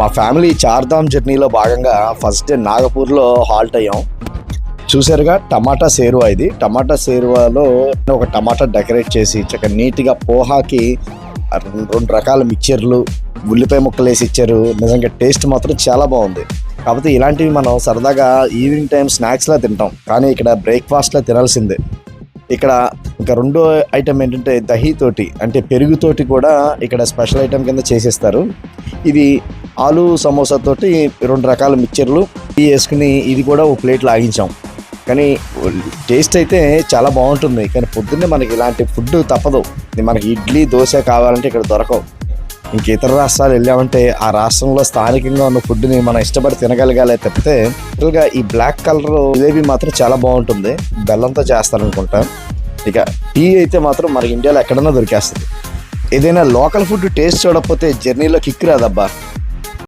మా ఫ్యామిలీ చార్ధామ్ జర్నీలో భాగంగా ఫస్ట్ డే నాగపూర్లో హాల్ట్ అయ్యాం. చూసారుగా టమాటా సేరువా. ఇది టమాటా సేరువాలో ఒక టమాటా డెకరేట్ చేసి చక్కగా నీట్గా పోహాకి రెండు రకాల మిక్చర్లు, ఉల్లిపాయ ముక్కలు వేసి ఇచ్చారు. నిజంగా టేస్ట్ మాత్రం చాలా బాగుంది. కాకపోతే ఇలాంటివి మనం సరదాగా ఈవినింగ్ టైం స్నాక్స్లా తింటాం, కానీ ఇక్కడ బ్రేక్ఫాస్ట్లో తినాల్సిందే. ఇక్కడ ఇంకా రెండో ఐటెం ఏంటంటే దహీతోటి, అంటే పెరుగుతోటి కూడా ఇక్కడ స్పెషల్ ఐటెం కింద చేసేస్తారు. ఇది ఆలు సమోసాతోటి రెండు రకాల మిక్చర్లు వేసుకుని ఇది కూడా ఒక ప్లేట్ లాగించాం. కానీ టేస్ట్ అయితే చాలా బాగుంటుంది. కానీ పొద్దున్నే మనకి ఇలాంటి ఫుడ్ తప్పదు. మనకి ఇడ్లీ దోశ కావాలంటే ఇక్కడ దొరకవు. ఇంక ఇతర రాష్ట్రాలు వెళ్ళామంటే ఆ రాష్ట్రంలో స్థానికంగా ఉన్న ఫుడ్ని మనం ఇష్టపడి తినగలగాలి తప్పితే. యాక్చువల్గా ఈ బ్లాక్ కలర్ జిలేబీ మాత్రం చాలా బాగుంటుంది, బెల్లంతో చేస్తారనుకుంటా. ఇక టీ అయితే మాత్రం మనకి ఇండియాలో ఎక్కడన్నా దొరికేస్తుంది. ఏదైనా లోకల్ ఫుడ్ టేస్ట్ చూడకపోతే జర్నీలో కిక్ రాదబ్బా.